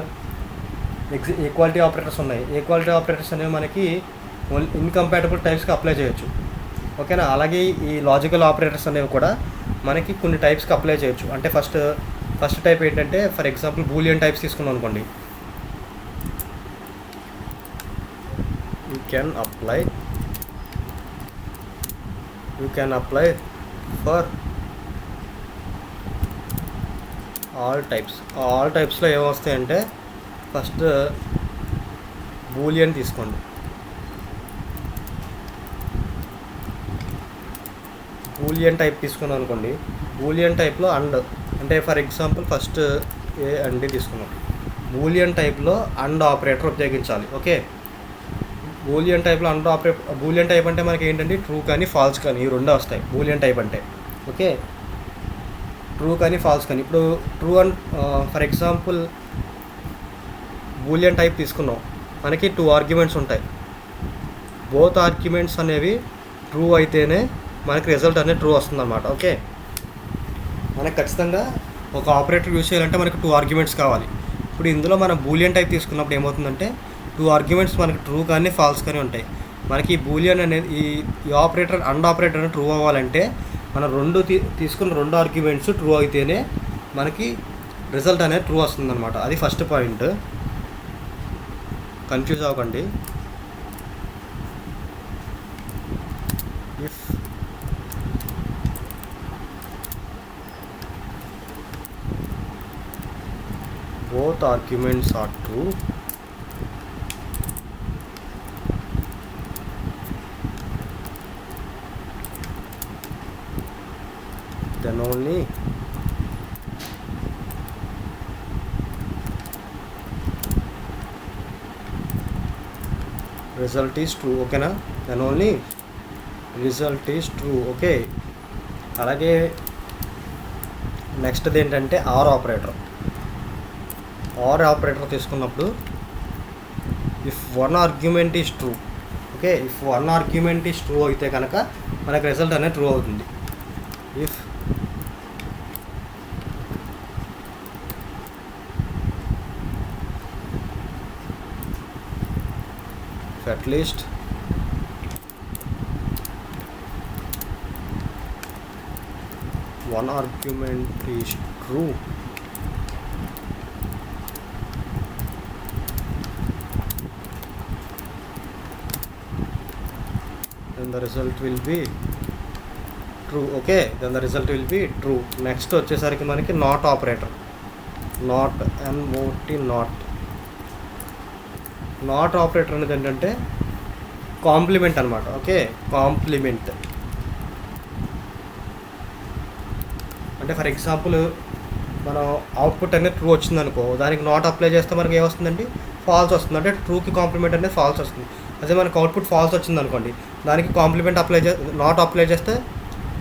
ఈక్వాలిటీ ఆపరేటర్స్ ఉన్నాయి. ఈక్వాలిటీ ఆపరేటర్స్ అనేవి మనకి ఇన్కంపాటబుల్ టైప్స్కి అప్లై చేయొచ్చు. ఓకేనా. అలాగే ఈ లాజికల్ ఆపరేటర్స్ అనేవి కూడా మనకి కొన్ని టైప్స్కి అప్లై చేయొచ్చు. అంటే ఫస్ట్ టైప్ ఏంటంటే ఫర్ ఎగ్జాంపుల్ బూలియన్ టైప్స్ తీసుకున్నాం అనుకోండి. You can apply for all టైప్స్లో ఏమొస్తాయంటే ఫస్ట్ బూలియన్ తీసుకోండి. బూలియన్ టైప్ తీసుకున్నాం అనుకోండి. బూలియన్ టైప్లో అంటే for example first A and D తీసుకున్నాం. బూలియన్ టైప్లో అండ్ ఆపరేటర్ ఉపయోగించాలి. ఓకే, బూలియన్ టైప్ అంటే మనకి ఏంటంటే ట్రూ కానీ ఫాల్స్ కానీ ఈ 2 వస్తాయి బూలియన్ టైప్ అంటే. ఓకే, ట్రూ కానీ ఫాల్స్ కానీ. ఇప్పుడు true and for example Boolean type తీసుకున్నాం, మనకి 2 ఆర్గ్యుమెంట్స్ ఉంటాయి. బోత్ ఆర్గ్యుమెంట్స్ అనేవి ట్రూ అయితేనే మనకి రిజల్ట్ అనేది ట్రూ వస్తుందన్నమాట. ఓకే, మనకు ఖచ్చితంగా ఒక ఆపరేటర్ యూజ్ చేయాలంటే మనకి 2 ఆర్గ్యుమెంట్స్ కావాలి. ఇప్పుడు ఇందులో మనం బూలియన్ టైప్ తీసుకున్నప్పుడు ఏమవుతుందంటే 2 ఆర్గ్యుమెంట్స్ మనకి ట్రూ కానీ ఫాల్స్ కానీ ఉంటాయి. మనకి బూలియన్ అనేది ఈ ఆపరేటర్ అండ్ ఆపరేటర్ అనేది ట్రూ అవ్వాలంటే మనం తీసుకున్న 2 ఆర్గ్యుమెంట్స్ ట్రూ అయితేనే మనకి రిజల్ట్ అనేది ట్రూ వస్తుందన్నమాట. అది ఫస్ట్ పాయింట్, కన్ఫ్యూజ్ అవ్వకండి. If both arguments are true, then only result is true. ఓకేనా, then only result is true. Okay, అలాగే నెక్స్ట్ది ఏంటంటే ఆర్ ఆపరేటర్ తీసుకున్నప్పుడు if 1 argument is true. Okay, if 1 argument is true అయితే కనుక మనకు రిజల్ట్ అనేది true అవుతుంది. If at least 1 argument is true, then the result will be true. Okay, then the result will be true. Next వచ్చేసరికి మనకి not operator. Not operator అనేది ఏంటంటే complement అనమాట. ఓకే, కాంప్లిమెంట్ అంటే ఫర్ ఎగ్జాంపుల్ మనం అవుట్పుట్ అనేది ట్రూ వచ్చిందనుకో, దానికి నాట్ అప్లై చేస్తే మనకి ఏమొస్తుందండి ఫాల్స్ వస్తుంది. అంటే ట్రూకి కాంప్లిమెంట్ అనేది ఫాల్స్ వస్తుంది. అదే మనకు అవుట్పుట్ ఫాల్స్ వచ్చింది అనుకోండి, దానికి కాంప్లిమెంట్ నాట్ అప్లై చేస్తే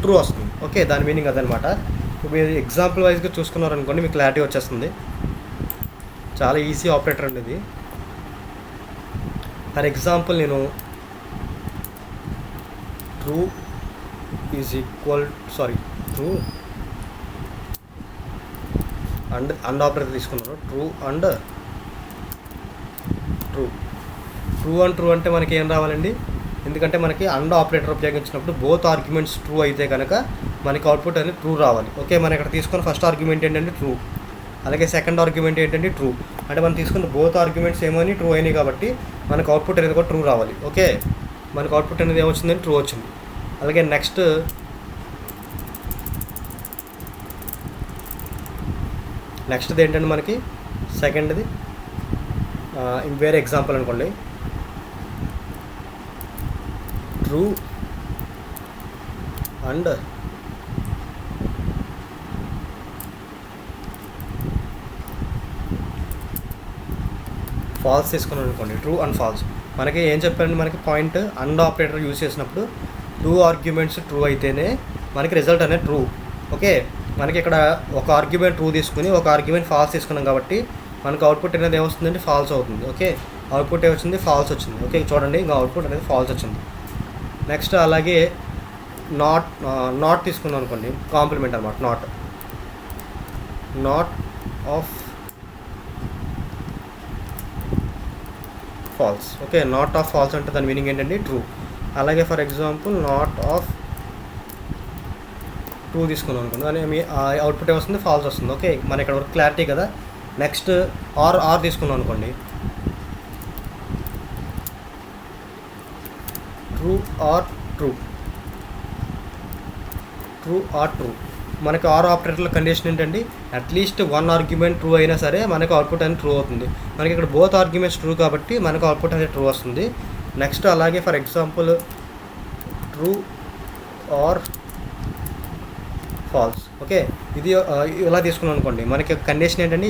ట్రూ వస్తుంది. ఓకే, దాని మీనింగ్ అదనమాట. ఇప్పుడు మీరు ఎగ్జాంపుల్ వైజ్గా చూసుకున్నారనుకోండి మీకు క్లారిటీ వచ్చేస్తుంది. చాలా ఈజీ ఆపరేటర్ అండి ఇది. ఫర్ ఎగ్జాంపుల్ నేను ట్రూ అండ్ ఆపరేటర్ తీసుకున్నాను. ట్రూ అండ్ ట్రూ అంటే మనకి ఏం రావాలండి, ఎందుకంటే మనకి అండ్ ఆపరేటర్ ఉపయోగించినప్పుడు బోత్ ఆర్గ్యుమెంట్స్ ట్రూ అయితే కనుక మనకి అవుట్పుట్ అనేది ట్రూ రావాలి. ఓకే, మనం ఇక్కడ తీసుకున్న ఫస్ట్ ఆర్గ్యుమెంట్ ఏంటంటే ట్రూ, అలాగే సెకండ్ ఆర్గ్యుమెంట్ ఏంటంటే ట్రూ. అంటే మనం తీసుకున్న బోత్ ఆర్గ్యుమెంట్స్ ఏమని ట్రూ అయినాయి కాబట్టి మనకు అవుట్పుట్ అనేది కూడా ట్రూ రావాలి. ఓకే, మనకు అవుట్పుట్ అనేది ఏమొచ్చిందని ట్రూ వచ్చింది. అలాగే నెక్స్ట్ది ఏంటంటే మనకి సెకండ్ది వేరే ఎగ్జాంపుల్ అనుకోండి. ట్రూ అండ్ ఫాల్స్ తీసుకున్నాం అనుకోండి, ట్రూ అండ్ ఫాల్స్. మనకి ఏం చెప్పారండి, మనకి పాయింట్ అండ్ ఆపరేటర్ యూజ్ చేసినప్పుడు 2 ఆర్గ్యుమెంట్స్ ట్రూ అయితేనే మనకి రిజల్ట్ అనేది ట్రూ. ఓకే, మనకి ఇక్కడ ఒక ఆర్గ్యుమెంట్ ట్రూ తీసుకుని ఒక ఆర్గ్యుమెంట్ ఫాల్స్ తీసుకున్నాం కాబట్టి మనకు అవుట్పుట్ అనేది ఏమొస్తుందంటే ఫాల్స్ అవుతుంది. ఓకే, అవుట్పుట్ ఏమొచ్చింది, ఫాల్స్ వచ్చింది. ఓకే, చూడండి ఇంకా అవుట్పుట్ అనేది ఫాల్స్ వచ్చింది. నెక్స్ట్ అలాగే నాట్ తీసుకున్నాం అనుకోండి, కాంప్లిమెంట్ అనమాట. Not of false. Okay, not of false అంటే దాని మీనింగ్ ఏంటంటే ట్రూ. అలాగే for example not of true తీసుకున్నాం అనుకోండి, అని మీ అవుట్పుట్ ఏమొస్తుంది, ఫాల్స్ వస్తుంది. ఓకే, మన ఇక్కడ వరకు క్లారిటీ కదా. నెక్స్ట్ ఆర్ తీసుకున్నాం అనుకోండి, ట్రూ ఆర్ ట్రూ. మనకి ఆర్ ఆపరేటర్ల కండిషన్ ఏంటండి, అట్లీస్ట్ 1 ఆర్గ్యుమెంట్ ట్రూ అయినా సరే మనకి అవుట్పుట్ అనేది ట్రూ అవుతుంది. మనకి ఇక్కడ బోత్ ఆర్గ్యుమెంట్స్ ట్రూ కాబట్టి మనకు అవుట్పుట్ అనేది ట్రూ వస్తుంది. నెక్స్ట్ అలాగే for example true or false. Okay, ఇది ఇలా తీసుకున్నాం అనుకోండి, మనకి కండిషన్ ఏంటంటే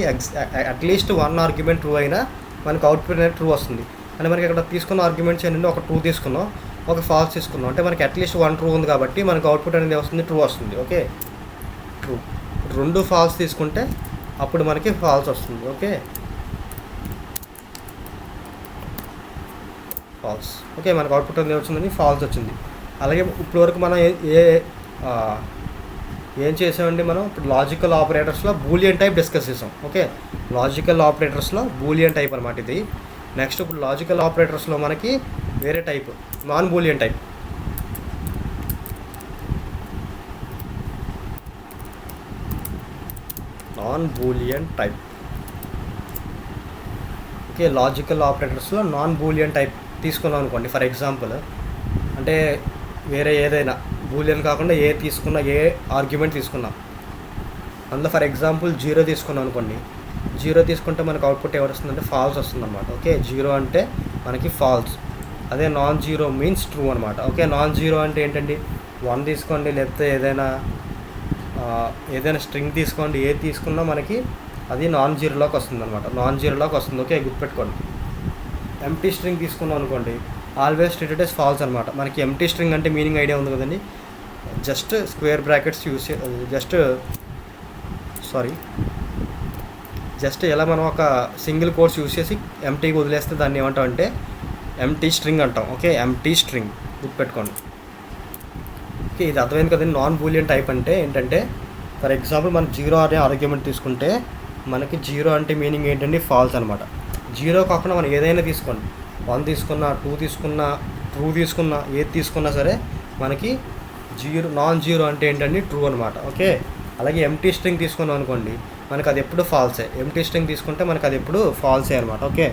అట్లీస్ట్ 1 ఆర్గ్యుమెంట్ ట్రూ అయినా మనకు అవుట్పుట్ అనేది ట్రూ వస్తుంది. అంటే మనకి ఇక్కడ తీసుకున్న ఆర్గ్యుమెంట్స్ ఏంటంటే ఒక ట్రూ తీసుకున్నాం, ఒక ఫాల్స్ తీసుకున్నాం. అంటే మనకి అట్లీస్ట్ 1 ట్రూ ఉంది కాబట్టి మనకు అవుట్పుట్ అనేది వస్తుంది, ట్రూ వస్తుంది. Okay, true. 2 ఫాల్స్ తీసుకుంటే అప్పుడు మనకి ఫాల్స్ వస్తుంది. Okay, false. ఓకే, మనకు అవుట్పుట్ అనేది వచ్చిందని ఫాల్స్ వచ్చింది. అలాగే ఇప్పుడు వరకు మనం ఏం చేసామండి, మనం ఇప్పుడు లాజికల్ ఆపరేటర్స్లో బూలియన్ టైప్ డిస్కస్ చేసాం. ఓకే, లాజికల్ ఆపరేటర్స్లో బూలియన్ టైప్ అనమాట ఇది. నెక్స్ట్ ఇప్పుడు లాజికల్ ఆపరేటర్స్లో మనకి వేరే type, non Boolean type. Okay, logical ఆపరేటర్స్లో నాన్ బూలియన్ టైప్ తీసుకున్నాం అనుకోండి. ఫర్ ఎగ్జాంపుల్ అంటే వేరే ఏదైనా బూలియన్ కాకుండా ఏ ఆర్గ్యుమెంట్ తీసుకున్నా, అందులో ఫర్ ఎగ్జాంపుల్ 0 తీసుకున్నాం అనుకోండి. 0 తీసుకుంటే మనకు అవుట్పుట్ ఎవరు వస్తుందంటే ఫాల్స్ వస్తుంది అనమాట. ఓకే, 0 అంటే మనకి ఫాల్స్. అదే నాన్ జీరో మీన్స్ ట్రూ అనమాట. ఓకే, నాన్ జీరో అంటే ఏంటండి, 1 తీసుకోండి, లేకపోతే ఏదైనా స్ట్రింగ్ తీసుకోండి, ఏది తీసుకున్నా మనకి అది నాన్ జీరోలోకి వస్తుంది అనమాట, నాన్ జీరోలోకి వస్తుంది. ఓకే, గుర్తుపెట్టుకోండి. ఎంటీ స్ట్రింగ్ తీసుకున్నాం అనుకోండి, ఆల్వేస్ ట్రీటెడ్ ఎస్ ఫాల్స్ అనమాట. మనకి ఎంటీ స్ట్రింగ్ అంటే మీనింగ్ ఐడియా ఉంది కదండి, just square brackets use just ఇలా మనం ఒక సింగిల్ కోర్స్ యూస్ చేసి ఎంటీకి వదిలేస్తే దాన్ని ఏమంటాం అంటే ఎంటీ స్ట్రింగ్ అంటాం. ఓకే, ఎంటీ స్ట్రింగ్ గుర్తుపెట్టుకోండి. ఓకే, ఇది అర్థమైంది కదండి. నాన్ బూలియన్ టైప్ అంటే ఏంటంటే ఫర్ ఎగ్జాంపుల్ మనం 0 అనే ఆర్గ్యుమెంట్ తీసుకుంటే మనకి 0 అంటే మీనింగ్ ఏంటంటే ఫాల్స్ అనమాట. 0 కాకుండా మనం ఏదైనా తీసుకోండి, 1 తీసుకున్నా, 2 తీసుకున్నా, ట్రూ తీసుకున్నా, ఏది తీసుకున్నా సరే మనకి నాన్ జీరో అంటే ఏంటంటే ట్రూ అనమాట. ఓకే, అలాగే ఎంటీ స్ట్రింగ్ తీసుకున్నాం అనుకోండి, మనకు అది ఎప్పుడు ఫాల్సే. ఎంటీ స్ట్రింగ్ తీసుకుంటే మనకు అది ఎప్పుడు ఫాల్సే అనమాట. ఓకే,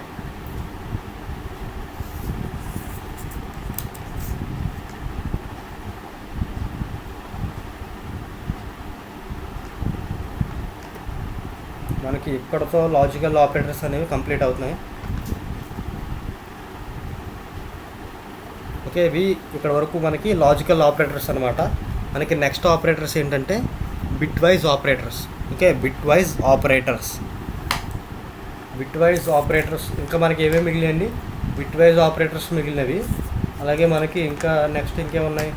మనకి ఇక్కడతో లాజికల్ ఆపరేటర్స్ అనేవి కంప్లీట్ అవుతున్నాయి. ఓకే, ఇవి ఇక్కడ వరకు మనకి లాజికల్ ఆపరేటర్స్ అనమాట. మనకి నెక్స్ట్ ఆపరేటర్స్ ఏంటంటే bit wise operators. Okay, bit wise operators ఇంకా మనకి ఏమేమి మిగిలినాయండి, బిట్ వైజ్ ఆపరేటర్స్ మిగిలినవి. అలాగే మనకి ఇంకా నెక్స్ట్ ఇంకేమున్నాయి,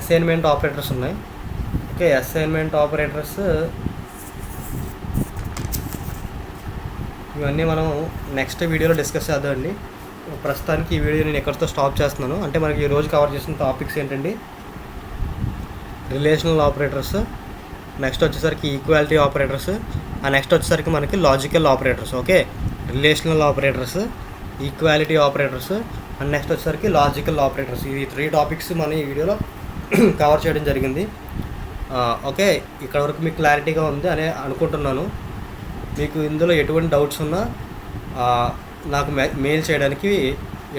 అసైన్మెంట్ ఆపరేటర్స్ ఉన్నాయి. ఓకే, అసైన్మెంట్ ఆపరేటర్స్ ఇవన్నీ మనం నెక్స్ట్ వీడియోలో డిస్కస్ చేద్దామండి. ప్రస్తుతానికి ఈ వీడియో నేను ఎక్కడితో స్టాప్ చేస్తున్నాను. అంటే మనకి ఈరోజు కవర్ చేసిన టాపిక్స్ ఏంటండి, రిలేషనల్ ఆపరేటర్స్, నెక్స్ట్ వచ్చేసరికి ఈక్వాలిటీ ఆపరేటర్స్, నెక్స్ట్ వచ్చేసరికి మనకి logical operators. Okay, relational operators, equality operators, and next వచ్చేసరికి లాజికల్ ఆపరేటర్స్. ఈ 3 టాపిక్స్ మన ఈ వీడియోలో కవర్ చేయడం జరిగింది. ఓకే, ఇక్కడ వరకు మీకు క్లారిటీగా ఉంది అని అనుకుంటున్నాను. మీకు ఇందులో ఎటువంటి డౌట్స్ ఉన్నా నాకు మెయిల్ చేయడానికి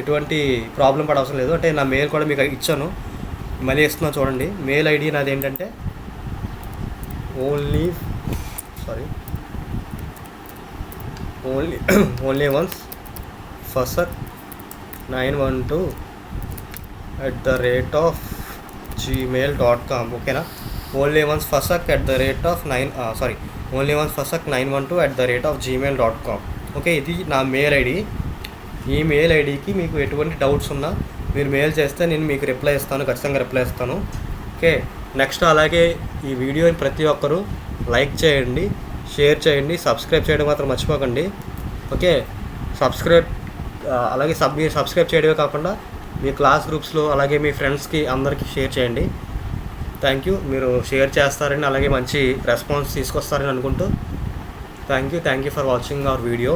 ఎటువంటి ప్రాబ్లం పడవసరం లేదు. అంటే నా మెయిల్ కూడా మీకు ఇచ్చాను, మళ్ళీ ఇస్తున్నాను చూడండి. మెయిల్ ఐడి నాది ఏంటంటే ఓన్లీ వన్స్ ఫసక్ 912@gmail.com. ఓకేనా, ఓన్లీ వన్స్ ఫసక్ @9 onlyOneFasak912@gmail.com. ఓకే, ఇది నా మెయిల్ ఐడి. ఈ మెయిల్ ఐడికి మీకు ఎటువంటి డౌట్స్ ఉన్నా మీరు మెయిల్ చేస్తే నేను మీకు రిప్లై ఇస్తాను, ఖచ్చితంగా రిప్లై ఇస్తాను. ఓకే, నెక్స్ట్ అలాగే ఈ వీడియోని ప్రతి ఒక్కరూ లైక్ చేయండి, షేర్ చేయండి, సబ్స్క్రైబ్ చేయడం మాత్రం మర్చిపోకండి. ఓకే, అలాగే మీరు సబ్స్క్రైబ్ చేయడమే కాకుండా మీ క్లాస్ గ్రూప్స్లో అలాగే మీ ఫ్రెండ్స్కి అందరికీ షేర్ చేయండి. Thank you. మీరు షేర్ చేస్తారని అలాగే మంచి రెస్పాన్స్ తీసుకొస్తారని అనుకుంటూ thank you for watching our video.